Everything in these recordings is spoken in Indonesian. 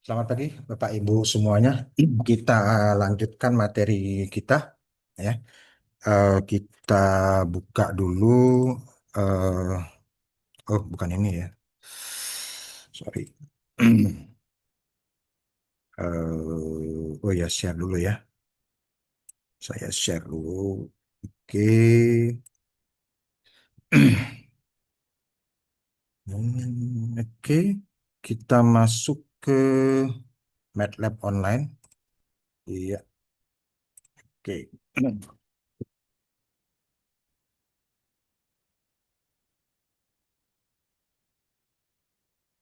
Selamat pagi, Bapak Ibu semuanya. Kita lanjutkan materi kita, ya. Kita buka dulu. eh oh, bukan ini ya. Sorry. Oh ya, share dulu ya. Saya share dulu. Oke. Oke. Kita masuk ke MATLAB online. Iya. Oke.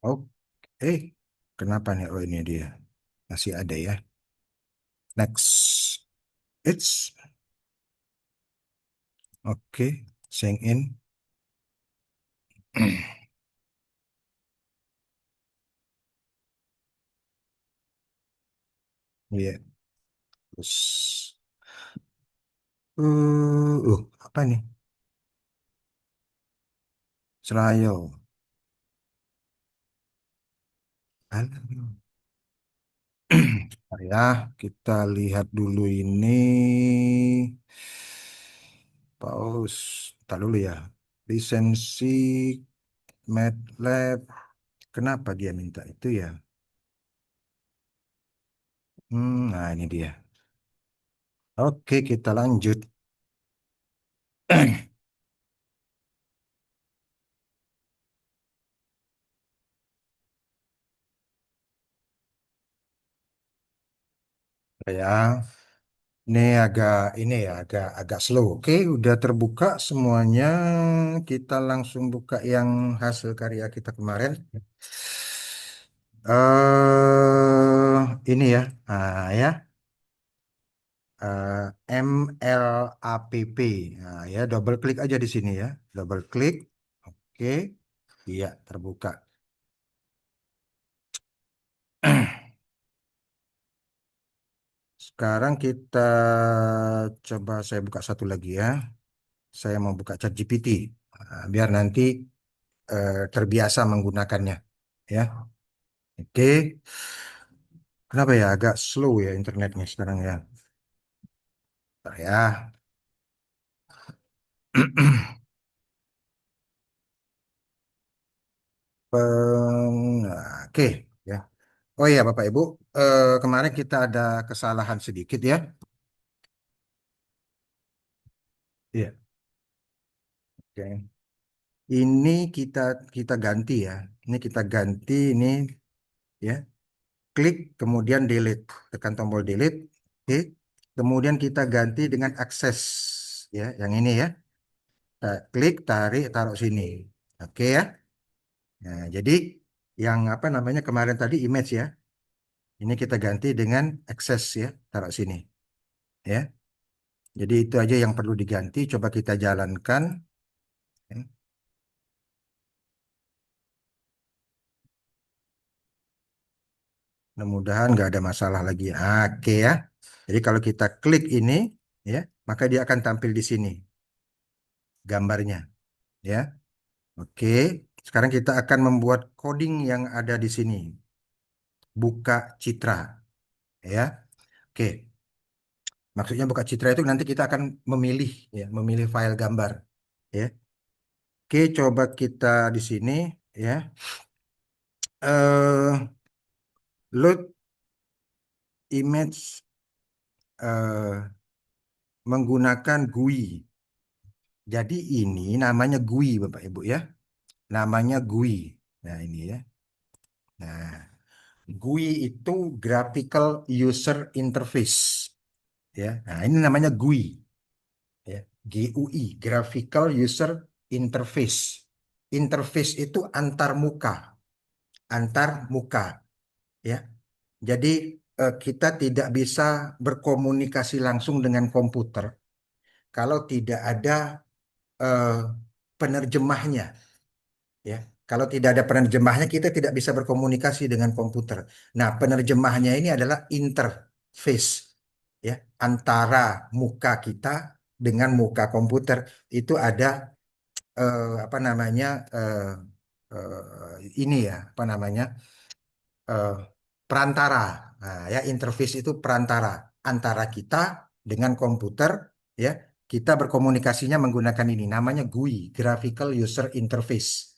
Oke. Kenapa nih? Oh, ini dia. Masih ada ya. Next. It's oke. Sign in. Iya. Terus, apa nih? Trial. Halo. Bentar ya, kita lihat dulu ini. Pause. Bentar dulu ya. Lisensi MATLAB. Kenapa dia minta itu ya? Nah ini dia. Oke, kita lanjut. Ya, ini ya agak agak slow. Oke, udah terbuka semuanya. Kita langsung buka yang hasil karya kita kemarin. Ini ya, ya, MLAPP. Nah, ya, double klik aja di sini ya, double klik. Oke, iya terbuka. Sekarang kita coba saya buka satu lagi ya. Saya mau buka ChatGPT. Nah, biar nanti terbiasa menggunakannya. Ya, oke. Kenapa ya agak slow ya internetnya sekarang ya? Bentar ya. Oke, ya. Oh iya Bapak Ibu, kemarin kita ada kesalahan sedikit ya. Iya. Oke. Ini kita kita ganti ya. Ini kita ganti ini ya. Klik kemudian delete, tekan tombol delete. Oke. Kemudian kita ganti dengan akses ya, yang ini ya. Klik, tarik, taruh sini. Oke ya. Nah, jadi yang apa namanya kemarin tadi image ya. Ini kita ganti dengan akses ya, taruh sini ya. Jadi itu aja yang perlu diganti. Coba kita jalankan. Ya. Mudah-mudahan nggak ada masalah lagi. Oke ya. Jadi kalau kita klik ini, ya, maka dia akan tampil di sini gambarnya. Ya. Oke. Sekarang kita akan membuat coding yang ada di sini. Buka citra. Ya. Oke. Maksudnya buka citra itu nanti kita akan memilih, ya, memilih file gambar. Ya. Oke. Coba kita di sini, ya. Load image eh, menggunakan GUI. Jadi ini namanya GUI, Bapak Ibu ya. Namanya GUI. Nah, ini ya. Nah, GUI itu Graphical User Interface ya. Nah, ini namanya GUI ya. GUI, Graphical User Interface. Interface itu antar muka ya. Jadi kita tidak bisa berkomunikasi langsung dengan komputer kalau tidak ada eh, penerjemahnya ya. Kalau tidak ada penerjemahnya kita tidak bisa berkomunikasi dengan komputer. Nah, penerjemahnya ini adalah interface ya antara muka kita dengan muka komputer. Itu ada apa namanya ini ya apa namanya perantara. Nah, ya interface itu perantara antara kita dengan komputer, ya. Kita berkomunikasinya menggunakan ini, namanya GUI, Graphical User Interface,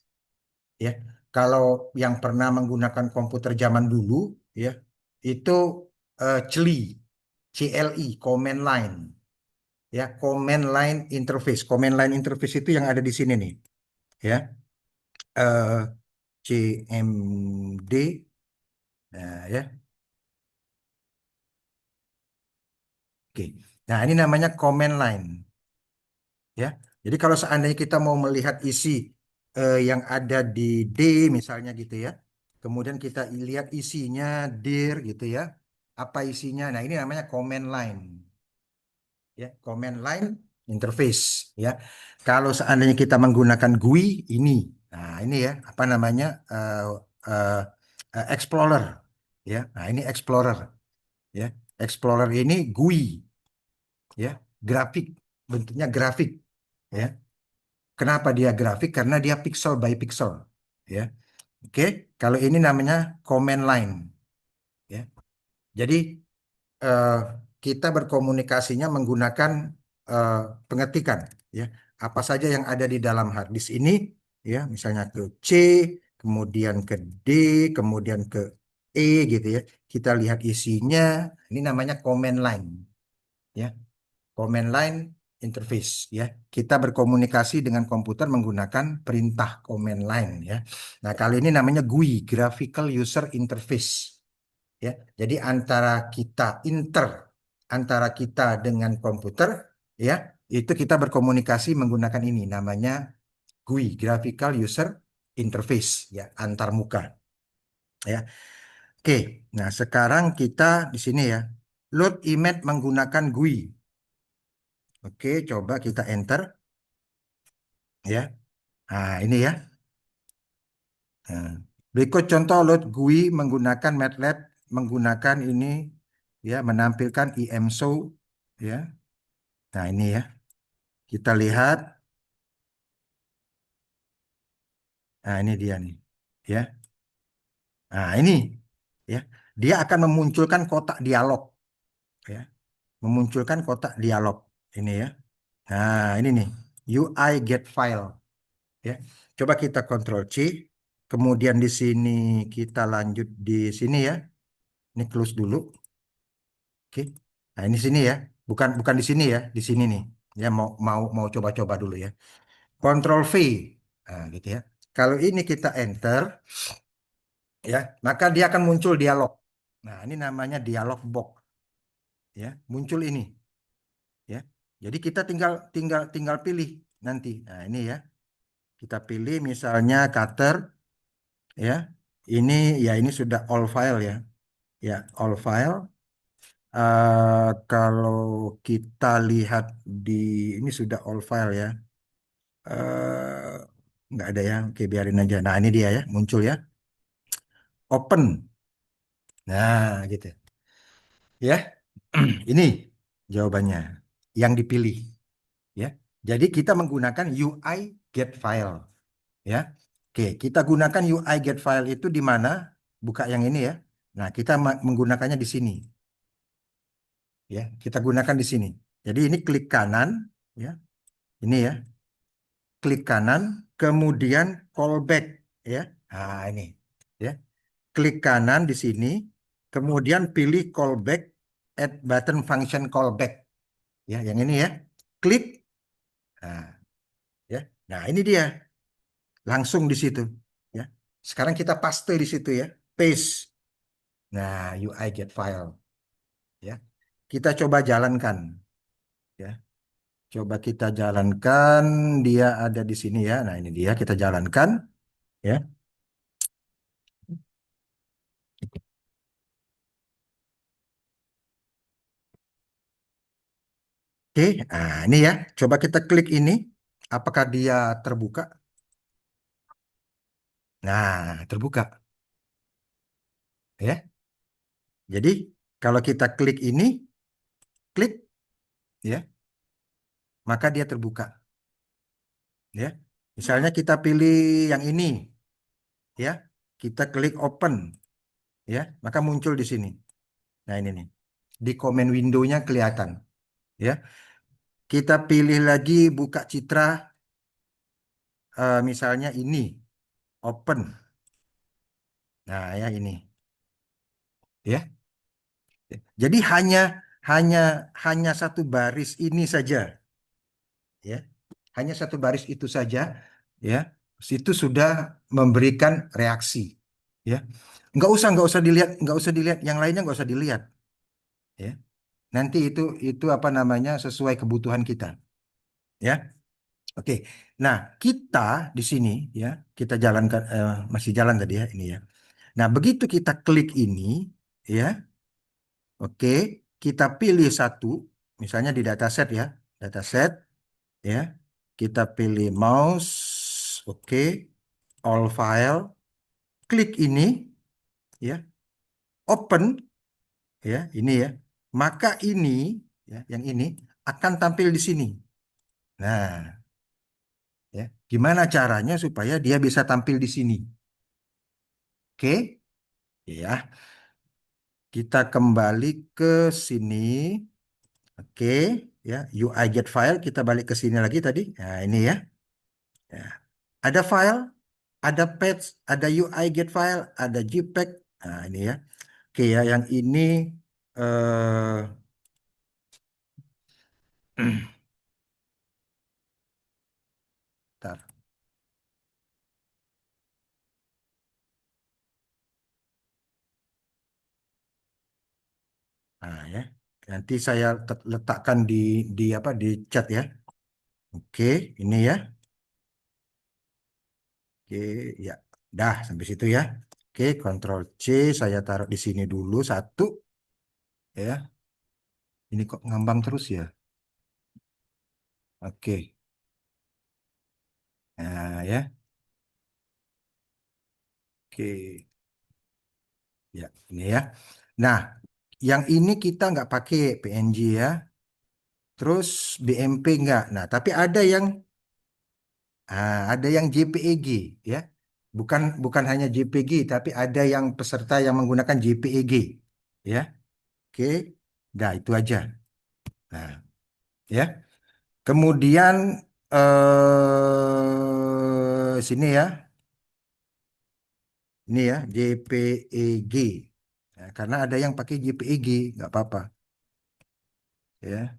ya. Kalau yang pernah menggunakan komputer zaman dulu, ya, itu CLI, CLI, Command Line, ya, Command Line Interface. Command Line Interface itu yang ada di sini nih, ya, CMD, nah, ya, oke. Nah, ini namanya Command Line, ya. Jadi kalau seandainya kita mau melihat isi yang ada di D misalnya gitu ya, kemudian kita lihat isinya dir gitu ya, apa isinya? Nah, ini namanya Command Line, ya, Command Line Interface, ya. Kalau seandainya kita menggunakan GUI ini, nah ini ya apa namanya eh, Explorer, ya. Nah, ini Explorer, ya. Explorer ini GUI, ya, grafik, bentuknya grafik, ya. Kenapa dia grafik? Karena dia pixel by pixel, ya. Oke, kalau ini namanya command line, ya. Jadi eh, kita berkomunikasinya menggunakan eh, pengetikan, ya. Apa saja yang ada di dalam hard disk ini, ya, misalnya ke C, kemudian ke D, kemudian ke E gitu ya. Kita lihat isinya. Ini namanya command line, ya. Command line interface, ya. Kita berkomunikasi dengan komputer menggunakan perintah command line, ya. Nah, kali ini namanya GUI, Graphical User Interface, ya. Jadi antara kita dengan komputer, ya, itu kita berkomunikasi menggunakan ini namanya GUI, Graphical User Interface, ya, antar muka, ya. Oke. Nah, sekarang kita di sini ya. Load image menggunakan GUI. Oke, coba kita enter, ya. Nah, ini ya. Nah, berikut contoh load GUI menggunakan MATLAB, menggunakan ini, ya, menampilkan IMShow, ya. Nah, ini ya. Kita lihat. Nah, ini dia nih. Ya. Nah, ini ya. Dia akan memunculkan kotak dialog, ya. Memunculkan kotak dialog ini ya. Nah, ini nih. UI get file, ya. Coba kita Ctrl C. Kemudian di sini kita lanjut di sini ya. Ini close dulu. Oke. Nah, ini sini ya. Bukan bukan di sini ya, di sini nih. Ya, mau mau mau coba-coba dulu ya. Ctrl V. Nah, gitu ya. Kalau ini kita enter, ya, maka dia akan muncul dialog. Nah, ini namanya dialog box, ya. Muncul ini, ya. Jadi kita tinggal tinggal tinggal pilih nanti. Nah, ini ya. Kita pilih misalnya cutter, ya. Ini ya ini sudah all file ya. Ya, all file. Kalau kita lihat di ini sudah all file ya. eh nggak ada ya. Oke, biarin aja. Nah, ini dia ya, muncul ya. Open. Nah, gitu. Ya. Ini jawabannya yang dipilih, ya. Jadi kita menggunakan UI get file, ya. Oke, kita gunakan UI get file itu di mana? Buka yang ini ya. Nah, kita menggunakannya di sini, ya. Kita gunakan di sini. Jadi ini klik kanan, ya. Ini ya, klik kanan, kemudian callback, ya. Nah, ini, ya. Klik kanan di sini, kemudian pilih callback, add button function callback, ya. Yang ini ya. Klik. Nah, ya. Nah, ini dia. Langsung di situ, ya. Sekarang kita paste di situ ya. Paste. Nah, UI get file, ya. Kita coba jalankan, ya. Coba kita jalankan, dia ada di sini ya. Nah, ini dia kita jalankan, ya. Oke, nah ini ya. Coba kita klik ini. Apakah dia terbuka? Nah, terbuka, ya. Jadi kalau kita klik ini, klik, ya, maka dia terbuka, ya. Misalnya kita pilih yang ini, ya. Kita klik open. ya, maka muncul di sini. Nah, ini nih. Di comment window-nya kelihatan, ya. Kita pilih lagi buka citra, misalnya ini, open. Nah, ya ini, ya. Jadi hanya hanya satu baris ini saja, ya. Hanya satu baris itu saja, ya. Itu sudah memberikan reaksi, ya. Nggak usah dilihat, nggak usah dilihat yang lainnya, nggak usah dilihat, ya. Nanti itu apa namanya sesuai kebutuhan kita, ya. Oke. Nah, kita di sini, ya, kita jalankan, masih jalan tadi ya ini, ya. Nah, begitu kita klik ini, ya, oke, kita pilih satu, misalnya di dataset, ya, dataset, ya, kita pilih mouse, oke, all file, klik ini, ya, open, ya, ini, ya, maka ini, ya, yang ini akan tampil di sini. Nah, ya, gimana caranya supaya dia bisa tampil di sini? Oke, ya, kita kembali ke sini. Oke, ya, UI get file, kita balik ke sini lagi tadi. Nah, ini, ya. Ya. Ada file, ada patch, ada UI get file, ada JPEG. Nah, ini, ya. Oke, ya, yang ini eh bentar. Nah, ya. Nanti saya letakkan di apa di chat, ya. Oke, ini, ya. Oke, ya. Dah sampai situ, ya. Oke, Ctrl C, saya taruh di sini dulu satu, ya. Ini kok ngambang terus, ya. Oke. Nah, ya. Oke. Ya, ini, ya. Nah, yang ini kita nggak pakai PNG, ya. Terus BMP nggak. Nah, tapi ada yang JPEG, ya. Bukan bukan hanya JPG, tapi ada yang peserta yang menggunakan JPEG, ya. Oke. Nah, itu aja. Nah, ya. Kemudian sini, ya. Ini, ya, JPEG. Nah, karena ada yang pakai JPEG, nggak apa-apa, ya.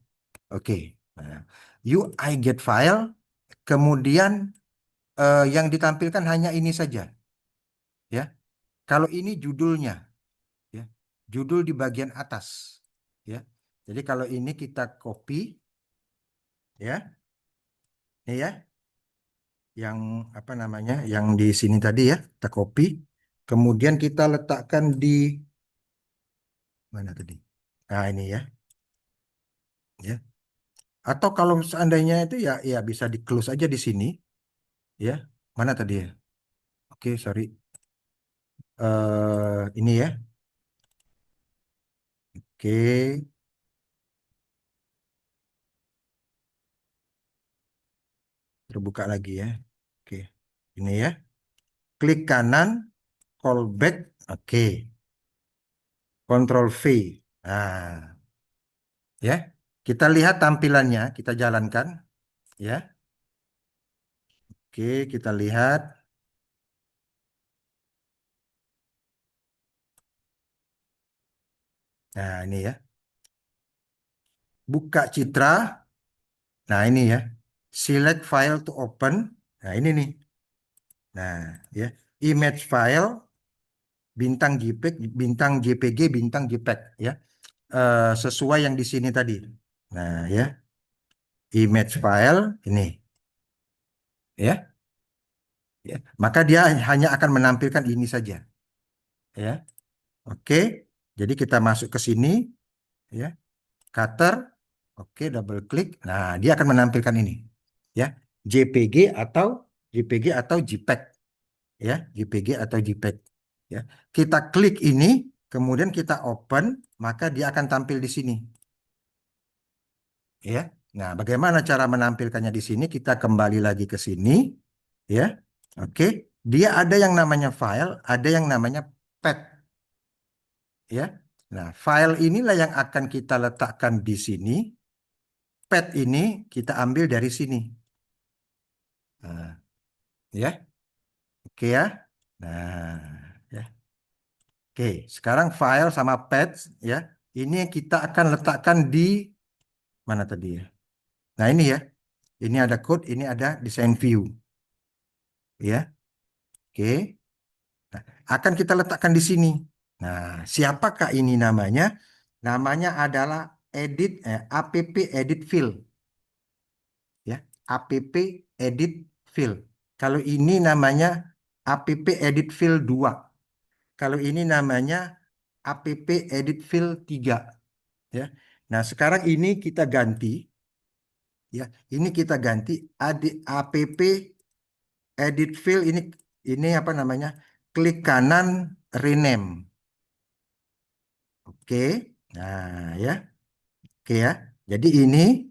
Oke. Nah, UI get file, kemudian yang ditampilkan hanya ini saja, ya. Kalau ini judulnya, ya, judul di bagian atas, ya. Jadi kalau ini kita copy, ya, ini, ya, yang apa namanya, yang di sini tadi, ya, kita copy, kemudian kita letakkan di mana tadi? Nah, ini, ya, ya. Atau kalau seandainya itu, ya, ya bisa di close aja di sini, ya. Mana tadi, ya? Oke, sorry. Ini, ya. Oke, terbuka lagi, ya. Oke, ini, ya. Klik kanan, callback. Oke, Control V. Nah, ya. Kita lihat tampilannya, kita jalankan, ya. Oke, kita lihat. Nah, ini, ya. Buka citra. Nah, ini, ya. Select file to open. Nah, ini nih. Nah, ya. Image file, bintang JPEG, bintang JPG, bintang JPEG, ya. Sesuai yang di sini tadi. Nah, ya. Image file ini, ya. Ya. Maka dia hanya akan menampilkan ini saja, ya. Oke. Jadi kita masuk ke sini, ya. Cutter. Oke, double klik. Nah, dia akan menampilkan ini, ya. JPG atau JPG atau JPEG, ya. JPG atau JPEG, ya. Kita klik ini, kemudian kita open, maka dia akan tampil di sini, ya. Nah, bagaimana cara menampilkannya di sini? Kita kembali lagi ke sini, ya. Oke. Dia ada yang namanya file, ada yang namanya path. ya. Nah, file inilah yang akan kita letakkan di sini. Path ini kita ambil dari sini. Nah, ya, oke ya. Nah, ya. Oke, sekarang file sama path ya. Ini yang kita akan letakkan di mana tadi ya? Nah, ini ya. Ini ada code, ini ada design view, ya. Oke. Nah, akan kita letakkan di sini. Nah, siapakah ini namanya? Namanya adalah app edit field, ya. App edit field. Kalau ini namanya app edit field 2. Kalau ini namanya app edit field 3, ya. Nah, sekarang ini kita ganti, ya. Ini kita ganti app edit field ini apa namanya? Klik kanan rename. Oke. Nah, ya. Oke ya. Jadi ini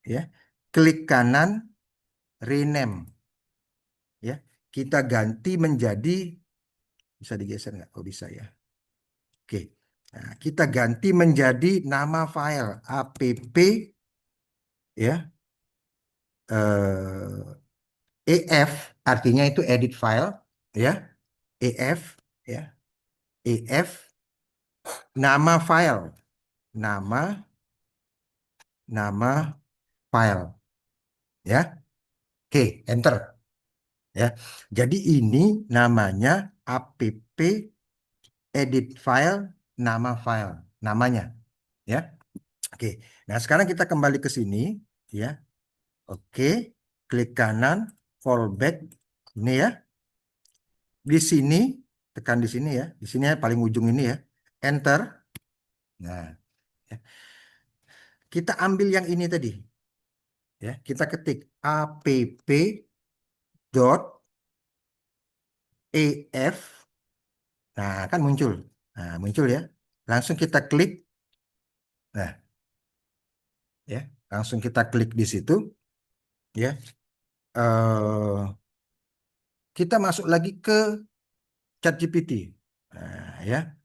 ya, klik kanan rename, ya. Kita ganti menjadi, bisa digeser nggak? Oh, bisa ya. Oke. Nah, kita ganti menjadi nama file app, ya, ef, artinya itu edit file, ya. Ef, ya. Ef nama file, nama nama file, ya. Oke, enter, ya. Jadi ini namanya app edit file, nama file, namanya, ya. Oke. Nah, sekarang kita kembali ke sini, ya. Oke, klik kanan, fallback ini ya. Di sini, tekan di sini ya. Di sini ya, paling ujung ini ya. Enter. Nah, ya. Kita ambil yang ini tadi, ya. Kita ketik app dot ef. Nah, kan muncul. Nah, muncul ya. Langsung kita klik. Nah, ya. Langsung kita klik di situ, ya. Kita masuk lagi ke ChatGPT. Nah, ya.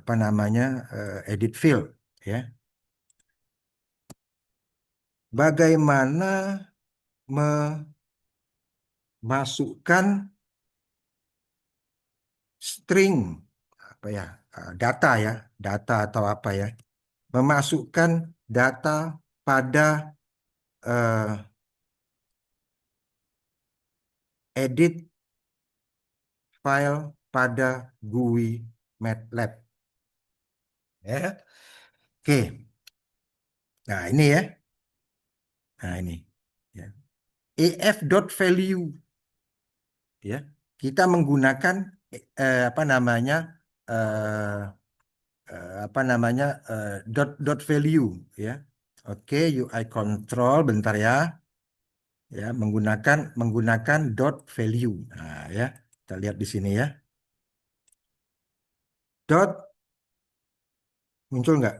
Apa namanya? Edit field, ya. Bagaimana memasukkan string, apa ya? Data ya, data atau apa ya? Memasukkan data pada eh, edit file pada GUI MATLAB. Ya. Oke. Nah, ini ya. Nah, ini. Ya. ef.value, ya. Kita menggunakan apa namanya? eh, apa namanya? Dot value, ya. Oke, UI control bentar ya. Ya, menggunakan dot value. Nah, ya. Kita lihat di sini ya. Dot muncul nggak?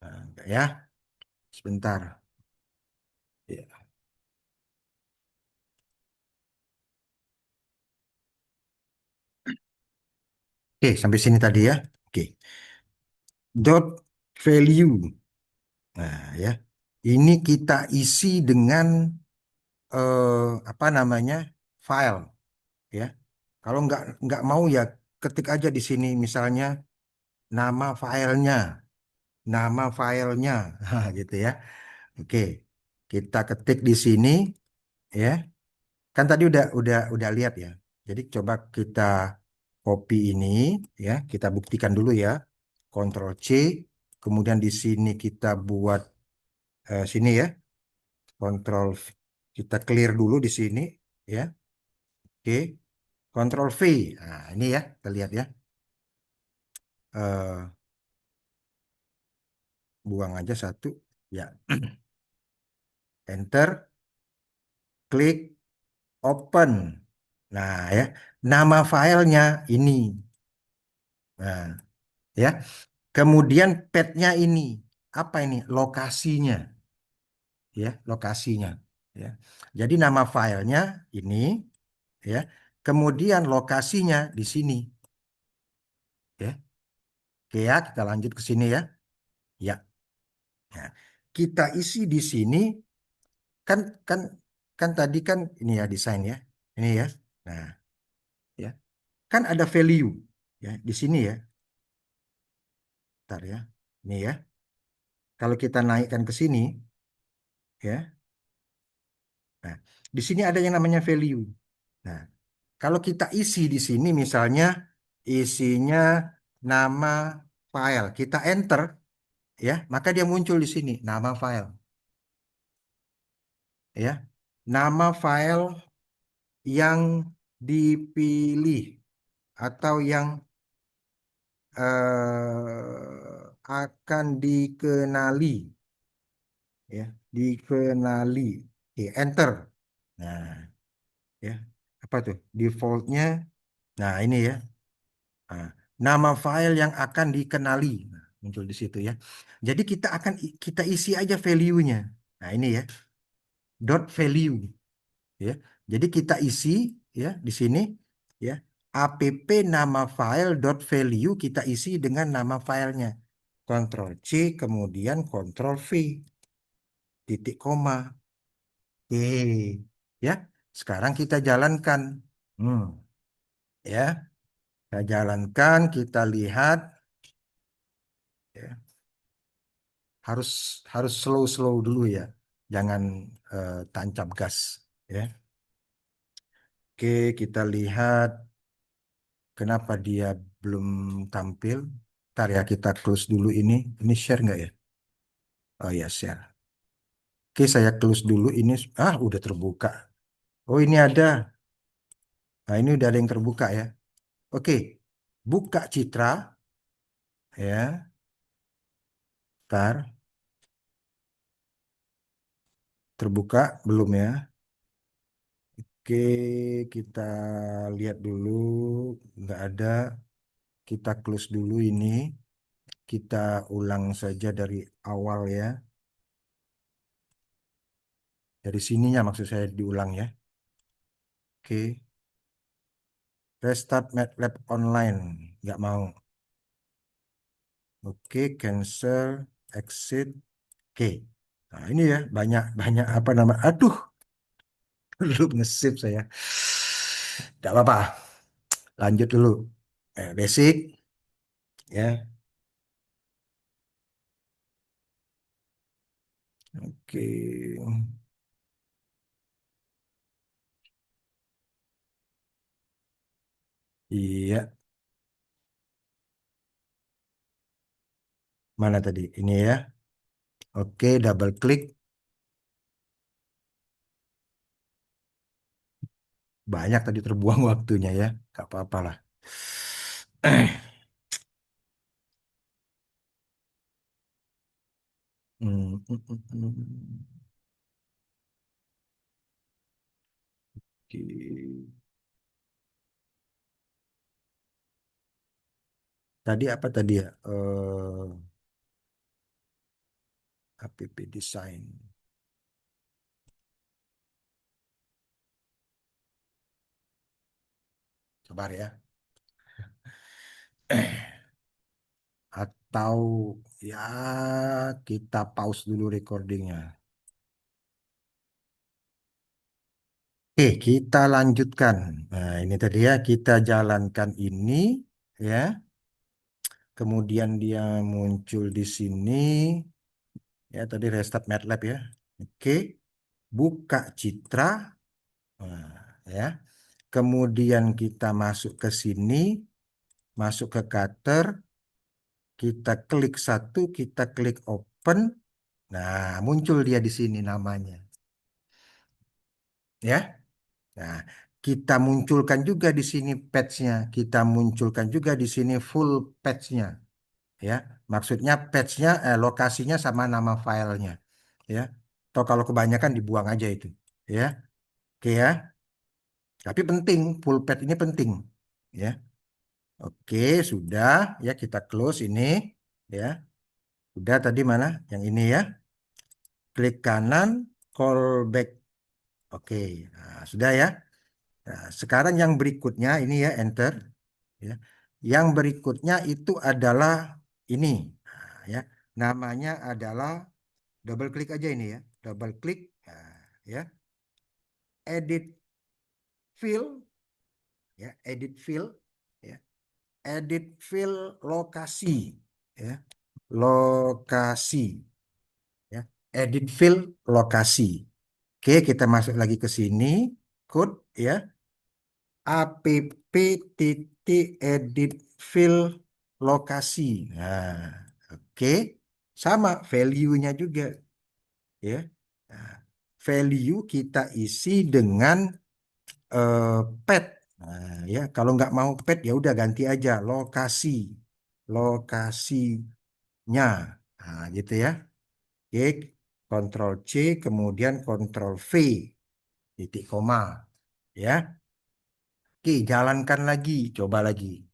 Nah, nggak ya. Sebentar. Ya. Oke, sampai sini tadi ya. Oke. Dot value. Nah, ya. Ini kita isi dengan apa namanya? File, ya. Kalau nggak mau ya ketik aja di sini misalnya nama filenya, nama filenya, gitu ya. Oke. Kita ketik di sini, ya. Kan tadi udah lihat ya. Jadi coba kita copy ini, ya. Kita buktikan dulu ya. Ctrl C, kemudian di sini kita buat sini ya. Ctrl kita clear dulu di sini, ya. Oke. Ctrl V. Nah, ini ya, kita lihat ya. Eh, buang aja satu. Ya. Enter, klik, open. Nah, ya. Nama filenya ini. Nah, ya. Kemudian petnya ini. Apa ini? Lokasinya, ya, lokasinya, ya. Jadi nama filenya ini, ya. Kemudian lokasinya di sini, ya. Oke ya, kita lanjut ke sini ya. Ya. Nah, kita isi di sini kan kan kan tadi kan ini ya desain ya. Ini ya. Nah, ya. Kan ada value ya di sini ya. Bentar ya. Ini ya. Kalau kita naikkan ke sini ya. Nah, di sini ada yang namanya value. Nah, kalau kita isi di sini misalnya isinya nama file, kita enter ya, maka dia muncul di sini nama file ya. Nama file yang dipilih atau yang akan dikenali ya, dikenali. Oke, enter. Nah, ya. Apa tuh? Defaultnya. Nah, ini ya. Nah, nama file yang akan dikenali. Nah, muncul di situ ya. Jadi kita isi aja value-nya. Nah, ini ya. Dot value ya. Jadi kita isi ya di sini ya. App nama file dot value kita isi dengan nama filenya. Ctrl C kemudian Ctrl V titik koma. Oke. Ya. Sekarang kita jalankan. Hmm, ya. Kita jalankan, kita lihat ya. Harus harus slow-slow dulu ya. Jangan tancap gas ya. Oke, kita lihat kenapa dia belum tampil. Ntar ya kita close dulu ini. Ini share nggak ya? Oh ya share. Oke, saya close dulu ini. Ah, udah terbuka. Oh ini ada. Nah ini udah ada yang terbuka ya. Oke, buka Citra ya. Ntar terbuka belum ya? Oke, kita lihat dulu. Nggak ada. Kita close dulu ini. Kita ulang saja dari awal ya. Dari sininya maksud saya diulang ya. Oke. Restart MATLAB online. Nggak mau. Oke, cancel, exit. Oke. Nah, ini ya banyak banyak apa nama? Aduh, belum nge-save saya. Nggak apa-apa. Lanjut dulu. Basic ya. Oke. Iya. Mana tadi? Ini ya. Oke, double klik. Banyak tadi terbuang waktunya ya. Gak apa-apa lah. Hmm, hmm, hmm, hmm. Oke. Tadi apa tadi ya? App design. Coba ya. Atau ya kita pause dulu recordingnya. Oke, kita lanjutkan. Nah, ini tadi ya kita jalankan ini ya. Kemudian dia muncul di sini ya tadi restart MATLAB ya. Oke, buka Citra. Nah, ya. Kemudian kita masuk ke sini, masuk ke Cutter, kita klik satu, kita klik open. Nah, muncul dia di sini namanya. Ya. Nah, kita munculkan juga di sini patch-nya. Kita munculkan juga di sini full patch-nya. Ya, maksudnya patch-nya, lokasinya sama nama filenya. Ya, atau kalau kebanyakan dibuang aja itu. Ya, oke ya. Tapi penting, full patch ini penting. Ya, oke sudah. Ya, kita close ini. Ya, udah tadi mana? Yang ini ya. Klik kanan, callback. Oke, nah, sudah ya. Nah, sekarang yang berikutnya ini ya enter. Ya. Yang berikutnya itu adalah ini. Nah, ya. Namanya adalah double klik aja ini ya. Double klik. Nah, ya. Edit fill ya, edit fill ya. Edit fill lokasi ya. Lokasi ya. Edit fill lokasi. Oke, kita masuk lagi ke sini. Code ya. App titik edit fill lokasi. Nah, oke. Sama value-nya juga ya. Nah, value kita isi dengan pet. Nah, ya, kalau nggak mau pet ya udah ganti aja lokasi. Lokasinya. Nah, gitu ya. Oke, Ctrl C kemudian Ctrl V titik koma ya. Oke, jalankan lagi, coba lagi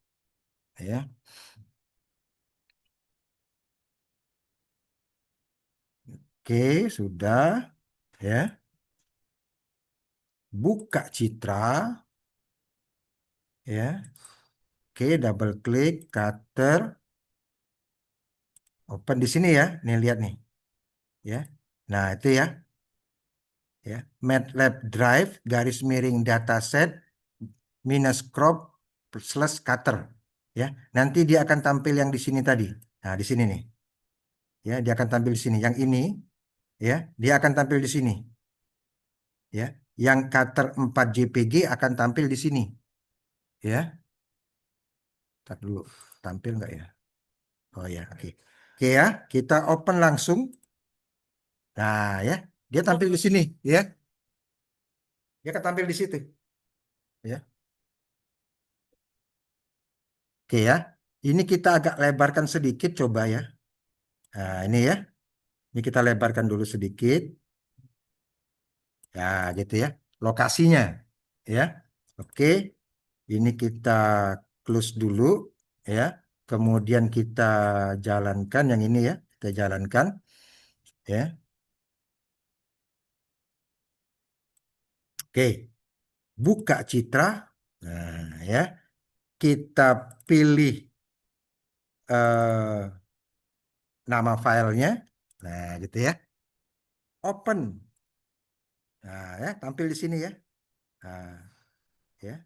ya. Oke, sudah ya. Buka citra ya. Oke, double klik cutter, open di sini ya. Nih lihat nih ya. Nah, itu ya. Ya. MATLAB Drive garis miring dataset minus crop slash cutter ya. Nanti dia akan tampil yang di sini tadi. Nah, di sini nih. Ya, dia akan tampil di sini. Yang ini ya, dia akan tampil di sini ya. Yang cutter 4 JPG akan tampil di sini ya. Ntar dulu, tampil nggak ya? Oh ya, oke. Oke ya, kita open langsung. Nah ya, dia tampil di sini ya. Dia akan tampil di situ ya. Oke ya. Ini kita agak lebarkan sedikit coba ya. Nah, ini ya. Ini kita lebarkan dulu sedikit. Ya, gitu ya. Lokasinya ya. Oke, ini kita close dulu ya. Kemudian kita jalankan yang ini ya. Kita jalankan ya. Oke, buka citra. Nah, ya. Kita pilih nama filenya. Nah, gitu ya. Open. Nah, ya, tampil di sini ya. Nah, ya.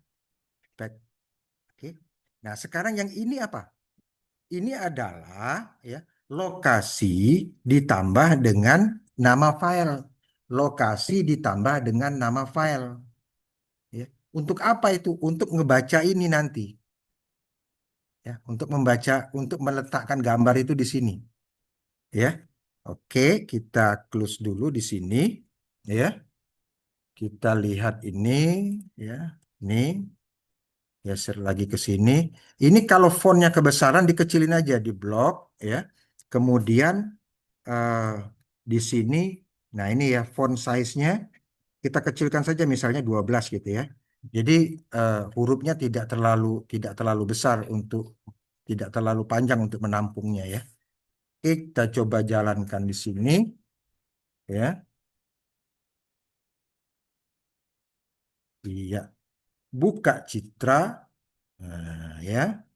Back. Oke. Nah, sekarang yang ini apa? Ini adalah ya lokasi ditambah dengan nama file. Lokasi ditambah dengan nama file. Ya. Untuk apa itu? Untuk ngebaca ini nanti. Ya, untuk membaca, untuk meletakkan gambar itu di sini. Ya. Oke, kita close dulu di sini. Ya. Kita lihat ini. Ya. Ini. Geser lagi ke sini. Ini kalau fontnya kebesaran dikecilin aja di blok. Ya. Kemudian eh, di sini, nah ini ya font size-nya kita kecilkan saja misalnya 12 gitu ya. Jadi hurufnya tidak terlalu besar untuk tidak terlalu panjang untuk menampungnya ya. Oke, kita coba jalankan di sini ya. Iya, buka citra. Nah, ya,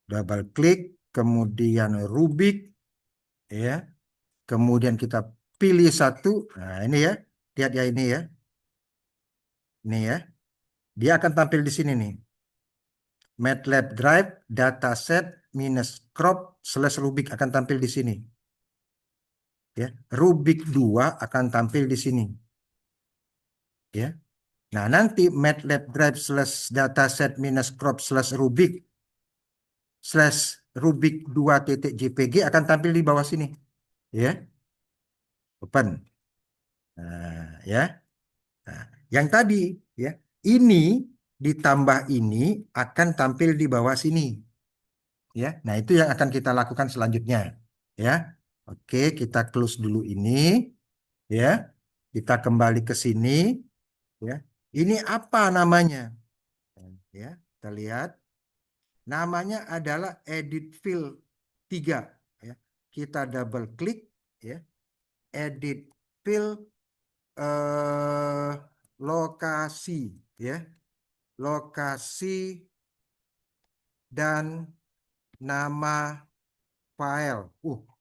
double klik, kemudian Rubik ya. Kemudian kita pilih satu. Nah, ini ya. Lihat ya ini ya. Ini ya. Dia akan tampil di sini nih. MATLAB Drive dataset minus crop slash Rubik akan tampil di sini. Ya, Rubik 2 akan tampil di sini. Ya. Nah, nanti MATLAB Drive slash dataset minus crop slash Rubik slash Rubik 2 titik JPG akan tampil di bawah sini. Ya, open. Nah, ya. Nah, yang tadi ya, ini ditambah ini akan tampil di bawah sini. Ya, nah itu yang akan kita lakukan selanjutnya. Ya, oke, kita close dulu ini. Ya, kita kembali ke sini. Ya, ini apa namanya? Ya, kita lihat. Namanya adalah edit fill 3. Ya, kita double klik. Ya, edit fill eh, lokasi. Ya, lokasi dan nama file.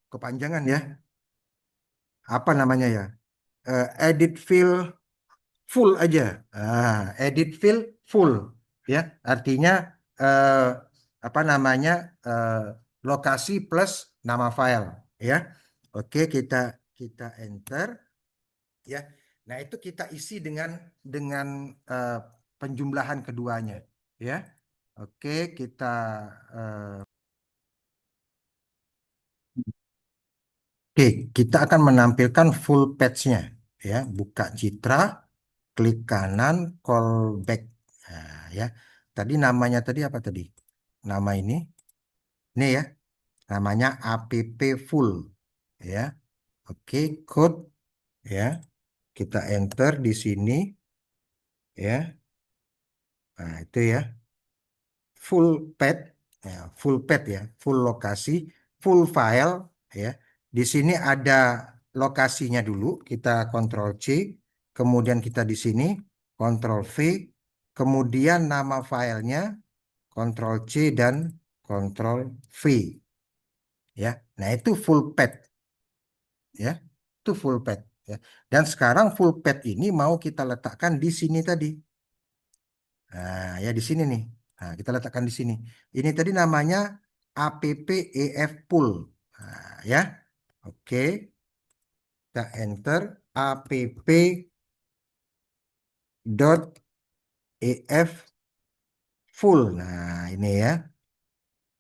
Kepanjangan ya. Apa namanya ya? Edit file full aja. Edit file full ya. Artinya eh, apa namanya? eh, lokasi plus nama file ya. Oke, kita kita enter ya. Nah, itu kita isi dengan eh, penjumlahan keduanya ya. Oke, kita eh, oke, kita akan menampilkan full page-nya ya. Buka Citra, klik kanan, callback. Nah, ya. Tadi namanya tadi apa tadi? Nama ini ya, namanya app full ya. Oke, code ya. Kita enter di sini ya. Nah, itu ya. Full path ya, full path ya, full lokasi, full file ya. Di sini ada lokasinya dulu, kita Ctrl C, kemudian kita di sini Ctrl V, kemudian nama filenya Ctrl C dan Ctrl V ya. Nah, itu full path ya. Itu full path ya. Dan sekarang full path ini mau kita letakkan di sini tadi. Nah, ya di sini nih. Nah, kita letakkan di sini. Ini tadi namanya appef pool. Nah, ya. Oke, kita enter app.ef full. Nah, ini ya.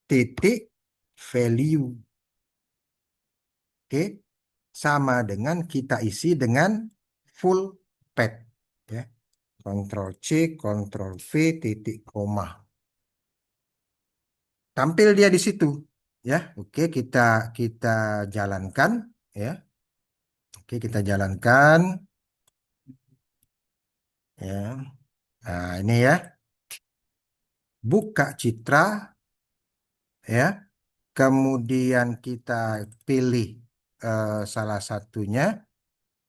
Titik value. Oke. Sama dengan kita isi dengan full path ya. Ctrl C, Ctrl V, titik koma. Tampil dia di situ ya. Oke, kita jalankan ya. Oke, kita jalankan ya. Nah, ini ya. Buka Citra ya. Kemudian kita pilih salah satunya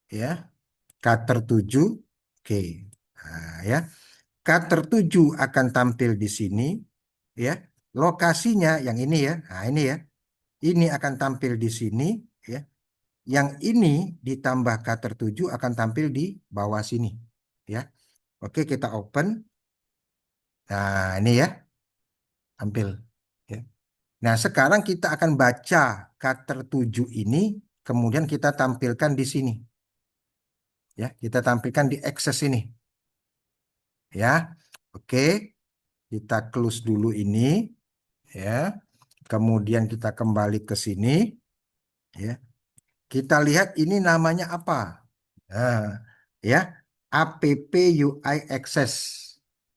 ya. Cutter 7. Oke. Nah, ya. Cutter 7 akan tampil di sini ya. Lokasinya yang ini ya. Nah, ini ya. Ini akan tampil di sini ya. Yang ini ditambah cutter 7 akan tampil di bawah sini ya. Oke, kita open. Nah, ini ya, tampil. Ya. Nah, sekarang kita akan baca cutter 7 ini, kemudian kita tampilkan di sini. Ya, kita tampilkan di akses ini. Ya, oke. Kita close dulu ini. Ya, kemudian kita kembali ke sini. Ya, kita lihat ini namanya apa. Nah, ya, app UI Access.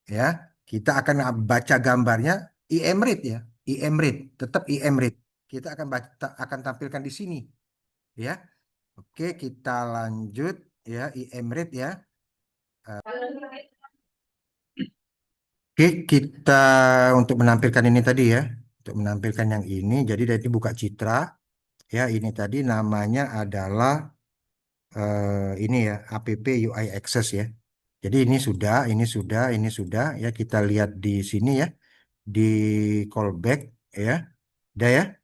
Ya, kita akan baca gambarnya IMRIT ya, IMRIT, tetap IMRIT. Kita akan akan tampilkan di sini ya. Oke, kita lanjut ya IMRIT ya. Oke, kita untuk menampilkan ini tadi ya, untuk menampilkan yang ini. Jadi dari buka Citra ya, ini tadi namanya adalah ini ya, app UI Access ya. Jadi ini sudah ya, kita lihat di sini ya, di callback ya. Udah ya.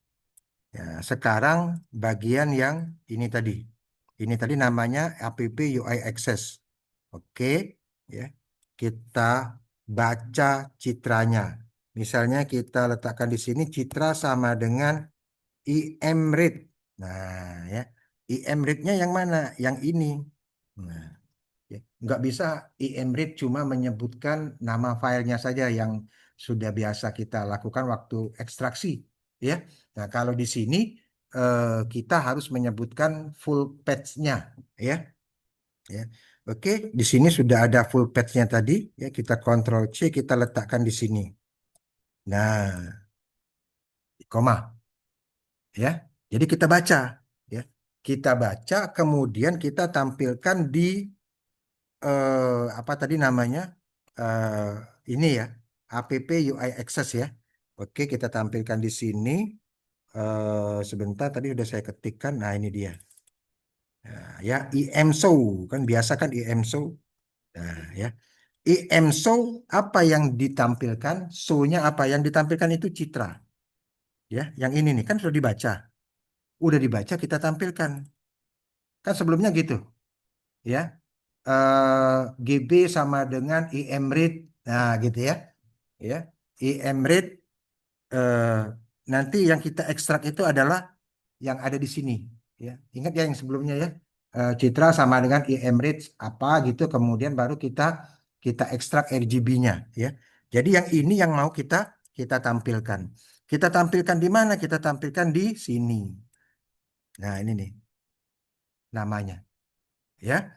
Ya, sekarang bagian yang ini tadi. Ini tadi namanya app UI Access. Oke, ya. Kita baca citranya. Misalnya kita letakkan di sini citra sama dengan IMRIT. Nah, ya. IMRIT-nya yang mana? Yang ini. Nah, ya. Nggak bisa IMRIT cuma menyebutkan nama filenya saja yang sudah biasa kita lakukan waktu ekstraksi. Ya, nah kalau di sini kita harus menyebutkan full page-nya. Ya, ya. Oke, di sini sudah ada full page-nya tadi. Ya, kita Ctrl C, kita letakkan di sini. Nah, koma. Ya, jadi kita baca. Ya, kita baca, kemudian kita tampilkan di apa tadi namanya ini ya app UI Access ya. Oke, kita tampilkan di sini. Sebentar, tadi sudah saya ketikkan. Nah, ini dia. Nah, ya IM show kan biasa kan IM show. Nah, ya. IM show apa yang ditampilkan? Show-nya apa yang ditampilkan itu citra. Ya, yang ini nih kan sudah dibaca. Udah dibaca kita tampilkan. Kan sebelumnya gitu, ya. GB sama dengan IM read. Nah, gitu ya. Ya. IM read eh, nanti yang kita ekstrak itu adalah yang ada di sini, ya. Ingat ya yang sebelumnya ya. Citra sama dengan IMRIDGE apa gitu, kemudian baru kita kita ekstrak RGB-nya, ya. Jadi yang ini yang mau kita kita tampilkan. Kita tampilkan di mana? Kita tampilkan di sini. Nah, ini nih namanya, ya.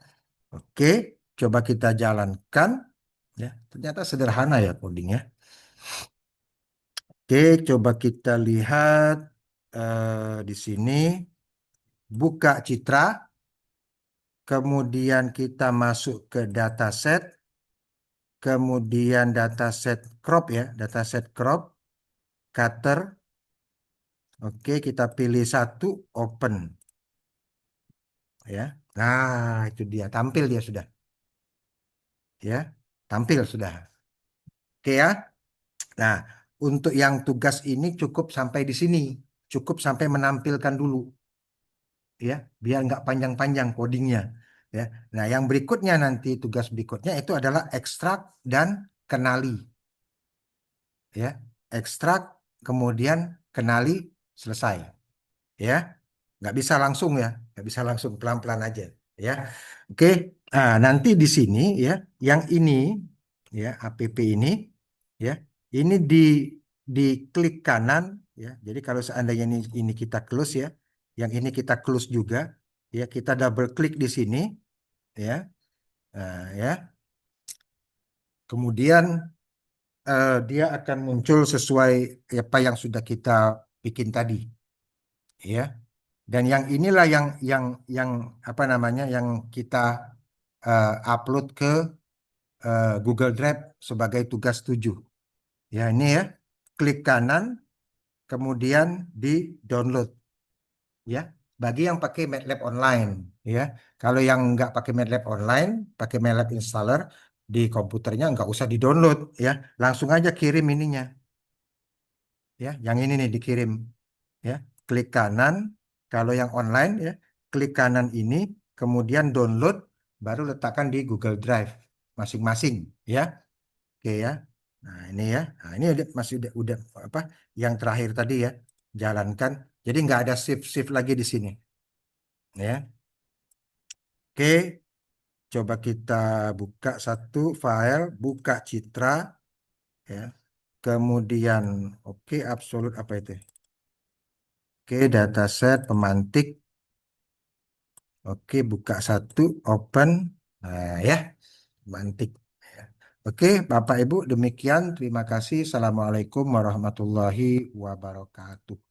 Oke, coba kita jalankan, ya. Ternyata sederhana ya codingnya. Oke, coba kita lihat di sini buka citra. Kemudian kita masuk ke dataset, kemudian dataset crop ya, dataset crop, cutter. Oke, kita pilih satu, open ya. Nah, itu dia, tampil dia sudah, ya, tampil sudah. Oke ya. Nah, untuk yang tugas ini cukup sampai di sini, cukup sampai menampilkan dulu, ya, biar nggak panjang-panjang codingnya, ya. Nah, yang berikutnya nanti tugas berikutnya itu adalah ekstrak dan kenali. Ya, ekstrak kemudian kenali, selesai, ya. Nggak bisa langsung ya, nggak bisa langsung, pelan-pelan aja, ya. Oke. Nah, nanti di sini ya, yang ini ya, app ini, ya, ini di klik kanan, ya. Jadi kalau seandainya ini kita close ya, yang ini kita close juga, ya, kita double klik di sini, ya. Nah, ya, kemudian dia akan muncul sesuai apa yang sudah kita bikin tadi, ya. Dan yang inilah yang apa namanya, yang kita upload ke Google Drive sebagai tugas 7. Ya, ini ya, klik kanan kemudian di download, ya. Bagi yang pakai MATLAB online, ya. Kalau yang nggak pakai MATLAB online, pakai MATLAB installer di komputernya, nggak usah di-download, ya. Langsung aja kirim ininya, ya. Yang ini nih dikirim, ya. Klik kanan kalau yang online, ya, klik kanan ini kemudian download, baru letakkan di Google Drive masing-masing, ya. Oke ya. Nah, ini ya. Nah, ini masih udah apa yang terakhir tadi ya, jalankan. Jadi nggak ada shift shift lagi di sini, ya. Oke, coba kita buka satu file, buka citra, ya. Kemudian oke, absolut apa itu? Oke, dataset pemantik. Oke, buka satu, open. Nah, ya, mantik. Ya. Oke, Bapak Ibu, demikian. Terima kasih. Assalamualaikum warahmatullahi wabarakatuh.